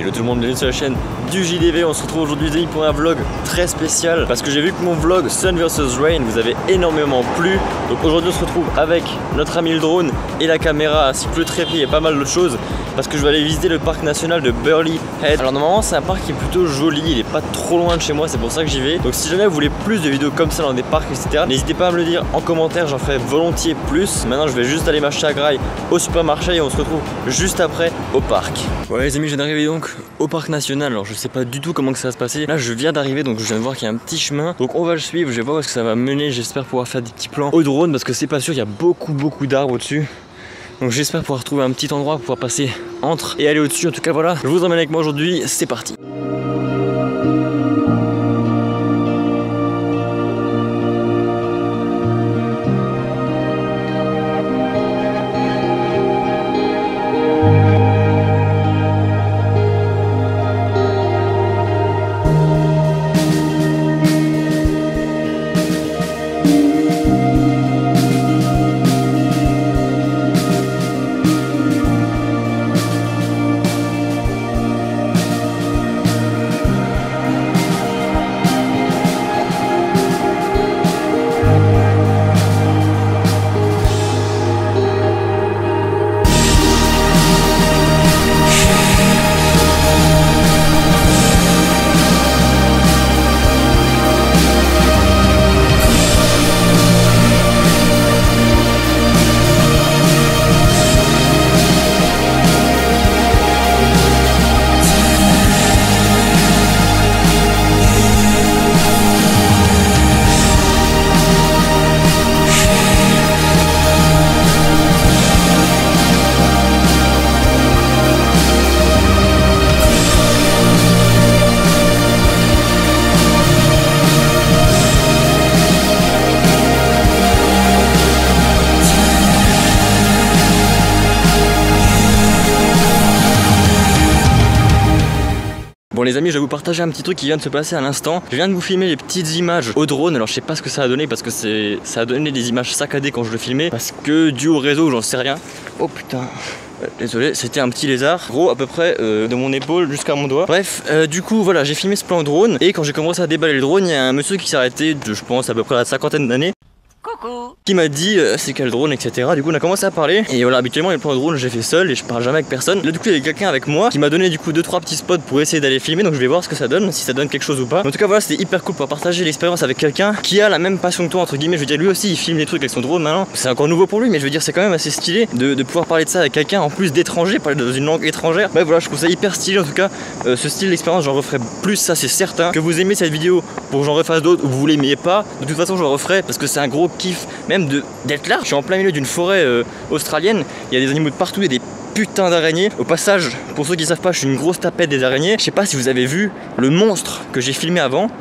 Yo tout le monde, bienvenue sur la chaîne du JDV. On se retrouve aujourd'hui les amis pour un vlog très spécial parce que j'ai vu que mon vlog Sun vs Rain vous avait énormément plu. Donc aujourd'hui on se retrouve avec notre ami le drone et la caméra ainsi que le trépied et pas mal d'autres choses parce que je vais aller visiter le parc national de Burleigh Head. Alors normalement c'est un parc qui est plutôt joli, il est pas trop loin de chez moi, c'est pour ça que j'y vais. Donc si jamais vous voulez plus de vidéos comme ça dans des parcs etc, n'hésitez pas à me le dire en commentaire, j'en ferai volontiers plus. Maintenant je vais juste aller m'acheter à graille au supermarché et on se retrouve juste après au parc. Voilà les amis, je viens d'arriver donc au parc national. Alors je sais pas du tout comment que ça va se passer. Là je viens d'arriver donc je viens de voir qu'il y a un petit chemin. Donc on va le suivre, je vais voir où est-ce que ça va mener. J'espère pouvoir faire des petits plans au drone parce que c'est pas sûr, il y a beaucoup d'arbres au-dessus. Donc j'espère pouvoir trouver un petit endroit pour pouvoir passer entre et aller au-dessus. En tout cas voilà, je vous emmène avec moi aujourd'hui, c'est parti. Bon les amis, je vais vous partager un petit truc qui vient de se passer à l'instant. Je viens de vous filmer les petites images au drone. Alors je sais pas ce que ça a donné parce que ça a donné des images saccadées quand je le filmais. Parce que dû au réseau, j'en sais rien. Oh putain. Désolé, c'était un petit lézard, gros à peu près de mon épaule jusqu'à mon doigt. Bref, du coup voilà, j'ai filmé ce plan drone. Et quand j'ai commencé à déballer le drone, il y a un monsieur qui s'est arrêté de, je pense, à peu près à la cinquantaine d'années. Coucou. Qui m'a dit c'est quel drone etc. Du coup on a commencé à parler et voilà, habituellement les plans de drone j'ai fait seul et je parle jamais avec personne. Là du coup il y avait quelqu'un avec moi qui m'a donné du coup 2-3 petits spots pour essayer d'aller filmer, donc je vais voir ce que ça donne, si ça donne quelque chose ou pas. En tout cas voilà, c'était hyper cool pour partager l'expérience avec quelqu'un qui a la même passion que toi entre guillemets. Je veux dire, lui aussi il filme des trucs avec son drone maintenant, c'est encore nouveau pour lui, mais je veux dire c'est quand même assez stylé de pouvoir parler de ça avec quelqu'un en plus d'étranger, parler dans une langue étrangère. Bref voilà, je trouve ça hyper stylé en tout cas. Ce style d'expérience j'en referai plus, ça c'est certain. Que vous aimez cette vidéo pour que j'en refasse d'autres ou vous l'aimiez pas, de toute façon je le referai parce que c'est un gros kiff même d'être là. Je suis en plein milieu d'une forêt australienne, il y a des animaux de partout, il y a des putains d'araignées. Au passage, pour ceux qui savent pas, je suis une grosse tapette des araignées. Je sais pas si vous avez vu le monstre que j'ai filmé avant.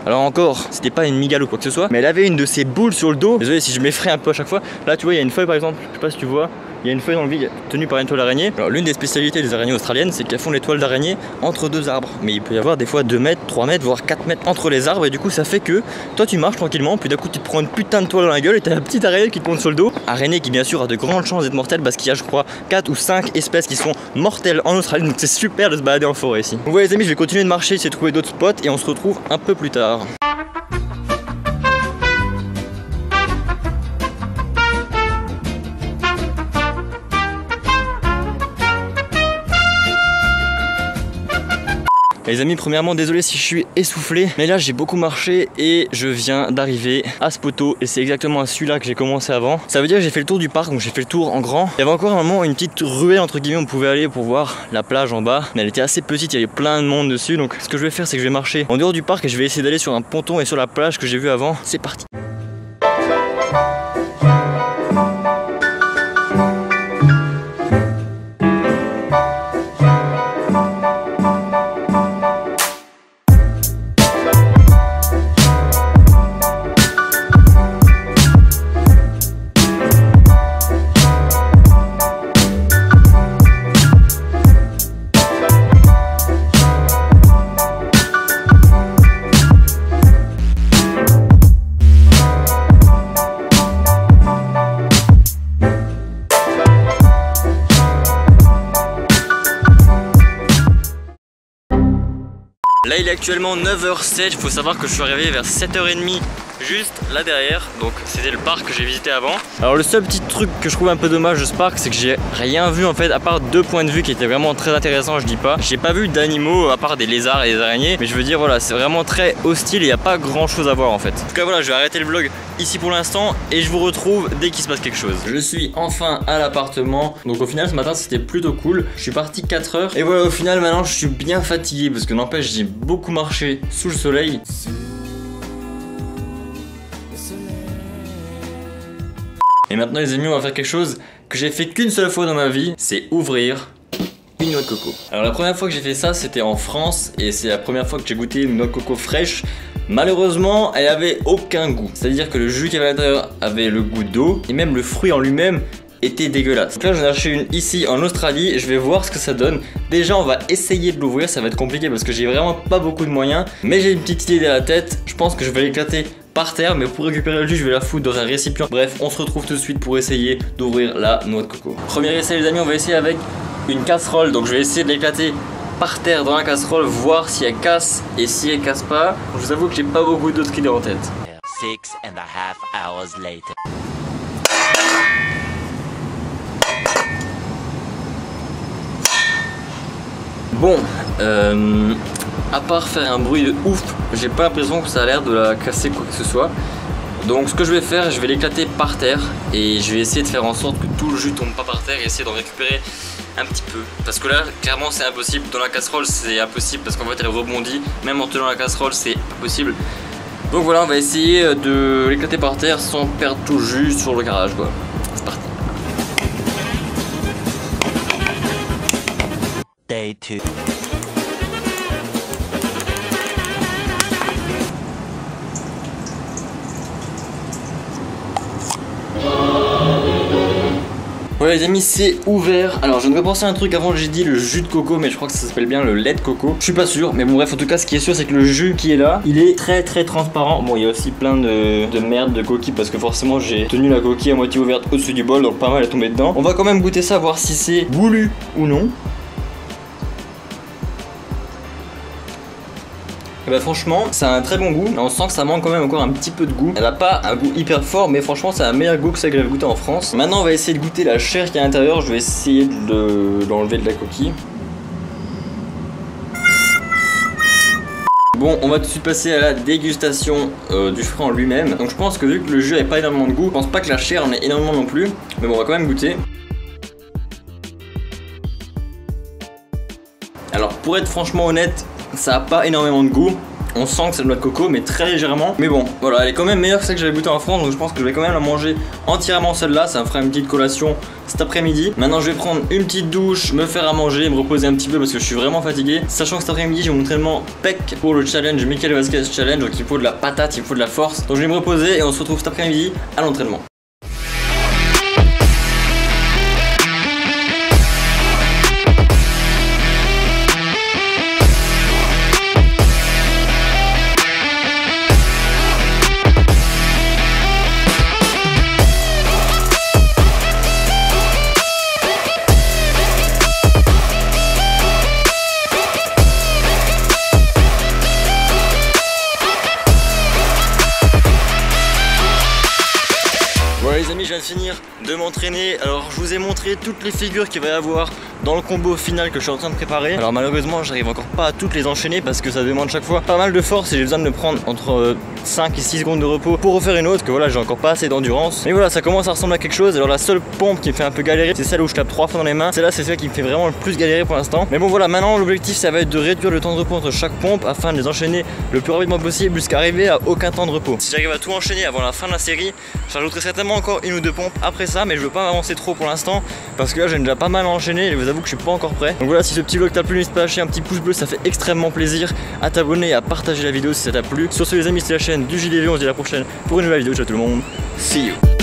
Alors encore, c'était pas une migale ou quoi que ce soit, mais elle avait une de ces boules sur le dos. Désolé si je m'effraie un peu à chaque fois. Là tu vois, il y a une feuille par exemple, je sais pas si tu vois. Il y a une feuille dans le vide tenue par une toile d'araignée. Alors l'une des spécialités des araignées australiennes, c'est qu'elles font les toiles d'araignée entre deux arbres. Mais il peut y avoir des fois 2 mètres, 3 mètres, voire 4 mètres entre les arbres. Et du coup ça fait que toi tu marches tranquillement, puis d'un coup tu te prends une putain de toile dans la gueule et t'as la petite araignée qui te monte sur le dos. Araignée qui bien sûr a de grandes chances d'être mortelle parce qu'il y a je crois 4 ou 5 espèces qui sont mortelles en Australie. Donc c'est super de se balader en forêt ici. Donc voilà les amis, je vais continuer de marcher, essayer de trouver d'autres spots et on se retrouve un peu plus tard. Les amis, premièrement désolé si je suis essoufflé, mais là j'ai beaucoup marché et je viens d'arriver à ce poteau et c'est exactement à celui-là que j'ai commencé avant. Ça veut dire que j'ai fait le tour du parc, donc j'ai fait le tour en grand. Il y avait encore un moment une petite ruelle entre guillemets où on pouvait aller pour voir la plage en bas, mais elle était assez petite, il y avait plein de monde dessus. Donc ce que je vais faire c'est que je vais marcher en dehors du parc et je vais essayer d'aller sur un ponton et sur la plage que j'ai vu avant. C'est parti. Là il est actuellement 9h07, il faut savoir que je suis arrivé vers 7h30 juste là derrière, donc c'était le parc que j'ai visité avant. Alors le seul petit truc que je trouve un peu dommage de ce parc, c'est que j'ai rien vu en fait, à part 2 points de vue qui étaient vraiment très intéressants, je dis pas. J'ai pas vu d'animaux à part des lézards et des araignées, mais je veux dire voilà, c'est vraiment très hostile et il n'y a pas grand chose à voir en fait. En tout cas voilà, je vais arrêter le vlog ici pour l'instant et je vous retrouve dès qu'il se passe quelque chose. Je suis enfin à l'appartement, donc au final ce matin c'était plutôt cool. Je suis parti 4 heures et voilà, au final maintenant je suis bien fatigué parce que n'empêche j'ai beaucoup marché sous le soleil. Et maintenant les amis, on va faire quelque chose que j'ai fait qu'une seule fois dans ma vie, c'est ouvrir une noix de coco. Alors la première fois que j'ai fait ça, c'était en France et c'est la première fois que j'ai goûté une noix de coco fraîche. Malheureusement, elle avait aucun goût. C'est-à-dire que le jus qu'il y avait à l'intérieur avait le goût d'eau et même le fruit en lui-même était dégueulasse. Donc là j'en ai acheté une ici en Australie et je vais voir ce que ça donne. Déjà on va essayer de l'ouvrir, ça va être compliqué parce que j'ai vraiment pas beaucoup de moyens. Mais j'ai une petite idée dans la tête, je pense que je vais l'éclater par terre, mais pour récupérer le jus je vais la foutre dans un récipient. Bref, on se retrouve tout de suite pour essayer d'ouvrir la noix de coco. Premier essai les amis, on va essayer avec une casserole. Donc je vais essayer de l'éclater par terre dans la casserole, voir si elle casse et si elle casse pas. Je vous avoue que j'ai pas beaucoup d'autres idées en tête. 6.5 hours later. Bon, à part faire un bruit de ouf, j'ai pas l'impression que ça a l'air de la casser quoi que ce soit. Donc ce que je vais faire, je vais l'éclater par terre et je vais essayer de faire en sorte que tout le jus tombe pas par terre et essayer d'en récupérer un petit peu. Parce que là, clairement c'est impossible, dans la casserole c'est impossible parce qu'en fait elle rebondit, même en tenant la casserole c'est impossible. Donc voilà, on va essayer de l'éclater par terre sans perdre tout le jus sur le garage quoi. C'est parti. Day 2. Ouais les amis, c'est ouvert. Alors je viens de repenser à un truc, avant j'ai dit le jus de coco, mais je crois que ça s'appelle bien le lait de coco. Je suis pas sûr, mais bon bref, en tout cas ce qui est sûr c'est que le jus qui est là, il est très transparent. Bon il y a aussi plein de merde de coquilles parce que forcément j'ai tenu la coquille à moitié ouverte au-dessus du bol, donc pas mal est tombé dedans. On va quand même goûter ça, voir si c'est goulu ou non. Et bah franchement ça a un très bon goût, mais on sent que ça manque quand même encore un petit peu de goût. Elle a pas un goût hyper fort, mais franchement ça a un meilleur goût que ça que j'avais goûté en France. Maintenant on va essayer de goûter la chair qui est à l'intérieur. Je vais essayer d'enlever de la coquille. Bon, on va tout de suite passer à la dégustation du fruit en lui-même. Donc je pense que vu que le jus n'avait pas énormément de goût, je pense pas que la chair en ait énormément non plus. Mais bon on va quand même goûter. Alors pour être franchement honnête, ça a pas énormément de goût. On sent que c'est de la noix de coco, mais très légèrement. Mais bon, voilà, elle est quand même meilleure que celle que j'avais goûtée en France. Donc je pense que je vais quand même la manger entièrement celle-là. Ça me fera une petite collation cet après-midi. Maintenant je vais prendre une petite douche, me faire à manger, me reposer un petit peu parce que je suis vraiment fatigué. Sachant que cet après-midi j'ai mon entraînement PEC pour le challenge Michael Vasquez Challenge. Donc il faut de la patate, il faut de la force. Donc je vais me reposer et on se retrouve cet après-midi à l'entraînement. Les amis, je viens de finir de m'entraîner. Alors je vous ai montré toutes les figures qu'il va y avoir dans le combo final que je suis en train de préparer. Alors malheureusement j'arrive encore pas à toutes les enchaîner parce que ça demande chaque fois pas mal de force et j'ai besoin de me prendre entre 5 et 6 secondes de repos pour refaire une autre, que voilà j'ai encore pas assez d'endurance. Mais voilà, ça commence à ressembler à quelque chose. Alors la seule pompe qui me fait un peu galérer, c'est celle où je tape 3 fois dans les mains. Celle-là c'est celle qui me fait vraiment le plus galérer pour l'instant. Mais bon voilà, maintenant l'objectif ça va être de réduire le temps de repos entre chaque pompe afin de les enchaîner le plus rapidement possible jusqu'à arriver à aucun temps de repos. Si j'arrive à tout enchaîner avant la fin de la série, j'ajouterai certainement encore une ou deux pompes après ça, mais je veux pas m'avancer trop pour l'instant parce que là j'ai déjà pas mal enchaîné et je vous avoue que je suis pas encore prêt. Donc voilà, si ce petit vlog t'a plu, n'hésite pas à lâcher un petit pouce bleu, ça fait extrêmement plaisir, à t'abonner et à partager la vidéo si ça t'a plu. Sur ce les amis, c'est la chaîne du JDV, on se dit à la prochaine pour une nouvelle vidéo. Ciao tout le monde, see you.